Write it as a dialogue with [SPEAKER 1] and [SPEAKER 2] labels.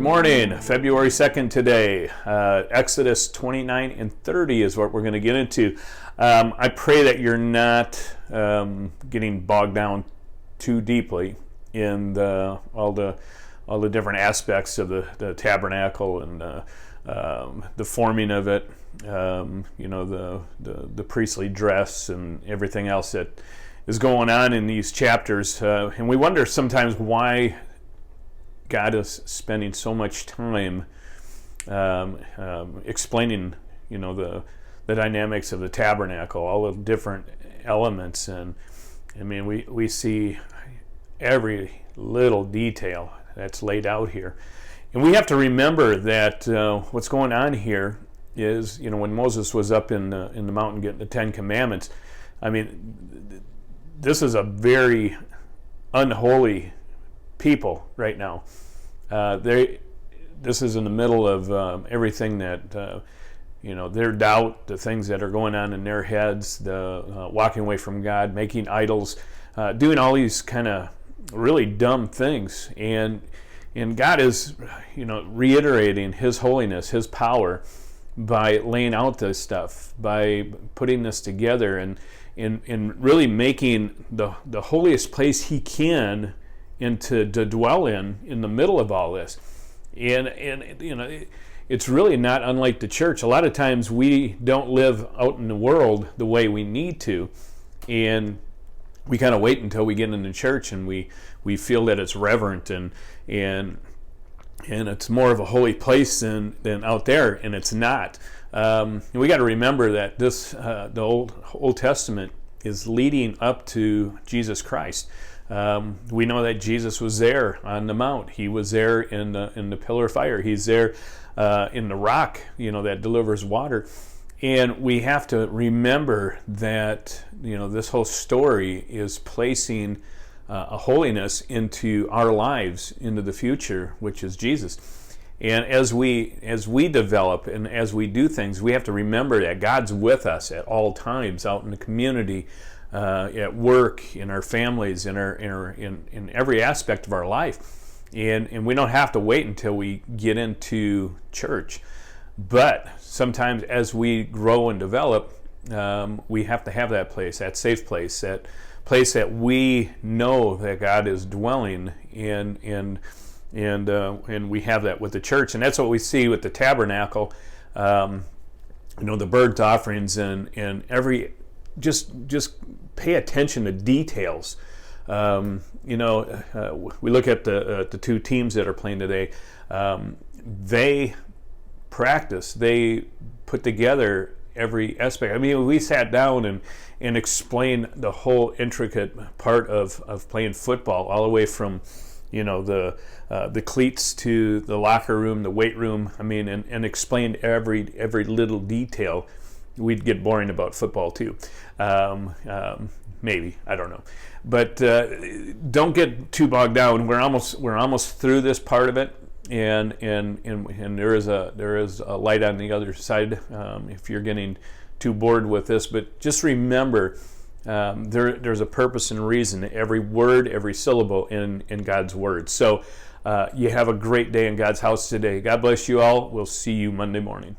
[SPEAKER 1] morning, February 2nd today. Exodus 29 and 30 is what we're going to get into. I pray that you're not getting bogged down too deeply in all the different aspects of the tabernacle and the forming of it, the priestly dress and everything else that is going on in these chapters. And we wonder sometimes why God is spending so much time explaining, the dynamics of the tabernacle, all the different elements, and I mean we see every little detail that's laid out here, and we have to remember that what's going on here is, when Moses was up in the mountain getting the Ten Commandments, I mean, this is a very unholy people right now. This is in the middle of everything that their doubt, the things that are going on in their heads, the walking away from God, making idols, doing all these kind of really dumb things, and God is reiterating His holiness, His power, by laying out this stuff, by putting this together, and really making the holiest place He can and to dwell in the middle of all this. And it's really not unlike the church. A lot of times we don't live out in the world the way we need to, and we kind of wait until we get into church and we feel that it's reverent and it's more of a holy place than out there, and it's not. We got to remember that the Old Testament is leading up to Jesus Christ. We know that Jesus was there on the mount. He was there in the pillar of fire. He's there in the rock, that delivers water. And we have to remember that this whole story is placing a holiness into our lives, into the future, which is Jesus. And as we develop and as we do things, we have to remember that God's with us at all times, out in the community, at work, in our families, in every aspect of our life, and we don't have to wait until we get into church. But sometimes, as we grow and develop, we have to have that place, that safe place, that place that we know that God is dwelling in, and we have that with the church, and that's what we see with the tabernacle. The burnt offerings and every just pay attention to details. We look at the two teams that are playing today. They practice. They put together every aspect. I mean, we sat down and explained the whole intricate part of playing football, all the way from the cleats to the locker room, the weight room. I mean, and explained every little detail. We'd get boring about football too. Maybe, I don't know, but don't get too bogged down. We're almost through this part of it, and there is a light on the other side. If you're getting too bored with this, but just remember, there's a purpose and reason to every word, every syllable in God's word. So you have a great day in God's house today. God bless you all. We'll see you Monday morning.